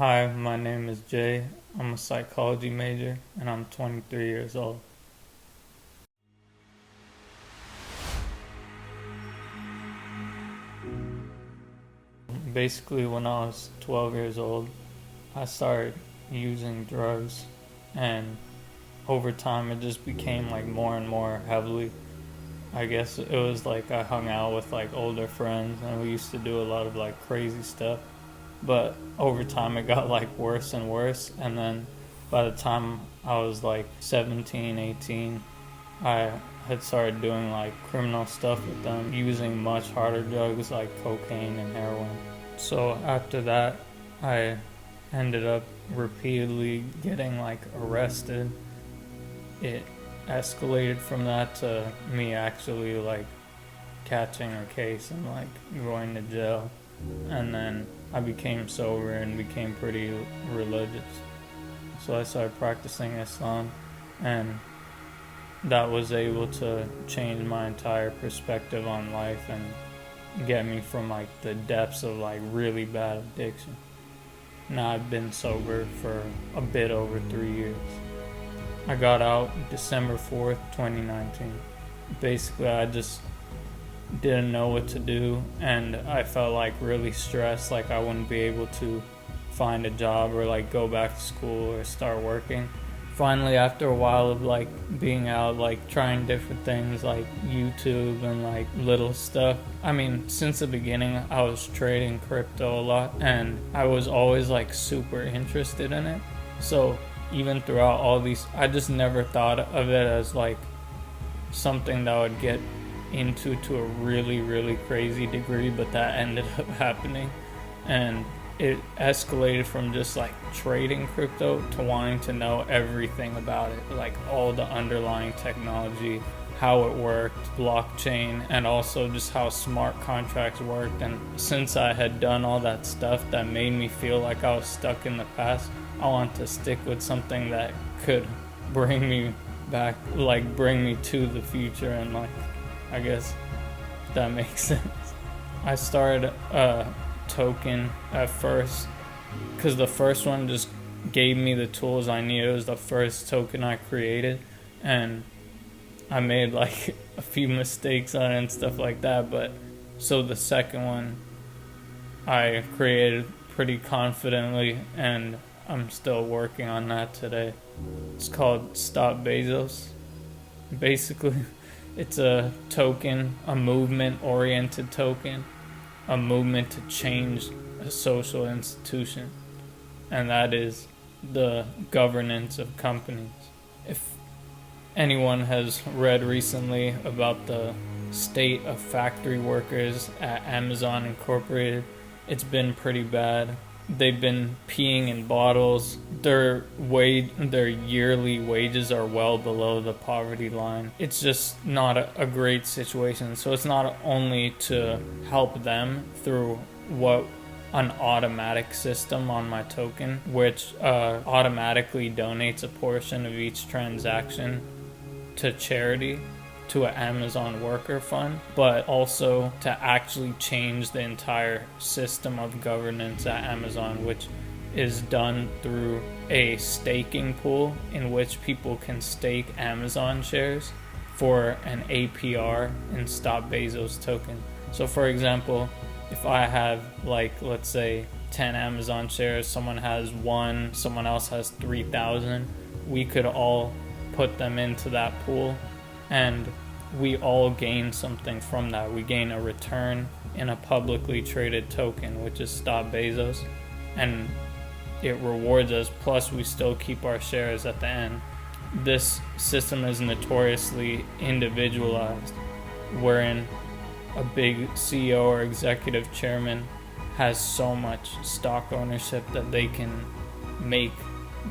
Hi, my name is Jay. I'm a psychology major and I'm 23 years old. Basically, when I was 12 years old, I started using drugs, and over time, it just became like more and more heavily. I guess it was like I hung out with like older friends and we used to do a lot of like crazy stuff. But over time, it got like worse and worse. And then by the time I was like 17, 18, I had started doing like criminal stuff with them, using much harder drugs like cocaine and heroin. So after that, I ended up repeatedly getting like arrested. It escalated from that to me actually like catching a case and like going to jail. And then I became sober and became pretty religious. So I started practicing Islam, and that was able to change my entire perspective on life and get me from like the depths of like really bad addiction. Now I've been sober for a bit over 3 years. I got out December 4th, 2019. Basically, I just didn't know what to do, and I felt like really stressed, like I wouldn't be able to find a job or like go back to school or start working. Finally, after a while of like being out, like trying different things like YouTube and like little stuff. I mean, since the beginning, I was trading crypto a lot and I was always like super interested in it. So even throughout all these, I just never thought of it as like something that would get into to a really crazy degree, but that ended up happening. And it escalated from just like trading crypto to wanting to know everything about it, like all the underlying technology, how it worked, blockchain, and also just how smart contracts worked. And since I had done all that stuff that made me feel like I was stuck in the past, I want to stick with something that could bring me back, like bring me to the future, and like, I guess that makes sense. I started a token at first because the first one just gave me the tools I needed. It was the first token I created, and I made like a few mistakes on it and stuff like that. But so the second one I created pretty confidently, and I'm still working on that today. It's called StopBezos. Basically, it's a token, a movement-oriented token, a movement to change a social institution, and that is the governance of companies. If anyone has read recently about the state of factory workers at Amazon Incorporated, it's been pretty bad. They've been peeing in bottles. Their yearly wages are well below the poverty line. It's just not a great situation. So it's not only to help them through what an automatic system on my token, which automatically donates a portion of each transaction to charity, to an Amazon worker fund, but also to actually change the entire system of governance at Amazon, which is done through a staking pool in which people can stake Amazon shares for an APR in StopBezos token. So for example, if I have like, let's say 10 Amazon shares, someone has 1, someone else has 3,000, we could all put them into that pool, and we all gain something from that. We gain a return in a publicly traded token, which is StopBezos, and it rewards us, plus we still keep our shares at the end. This system is notoriously individualized, wherein a big CEO or executive chairman has so much stock ownership that they can make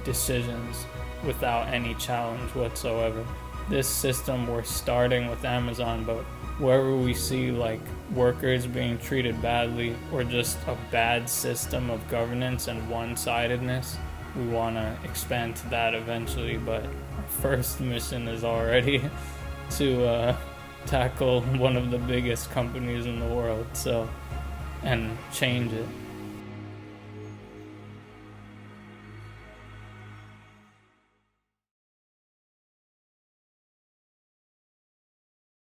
decisions without any challenge whatsoever. This system, we're starting with Amazon, but wherever we see like workers being treated badly or just a bad system of governance and one-sidedness, we want to expand to that eventually. But our first mission is already to tackle one of the biggest companies in the world, and change it.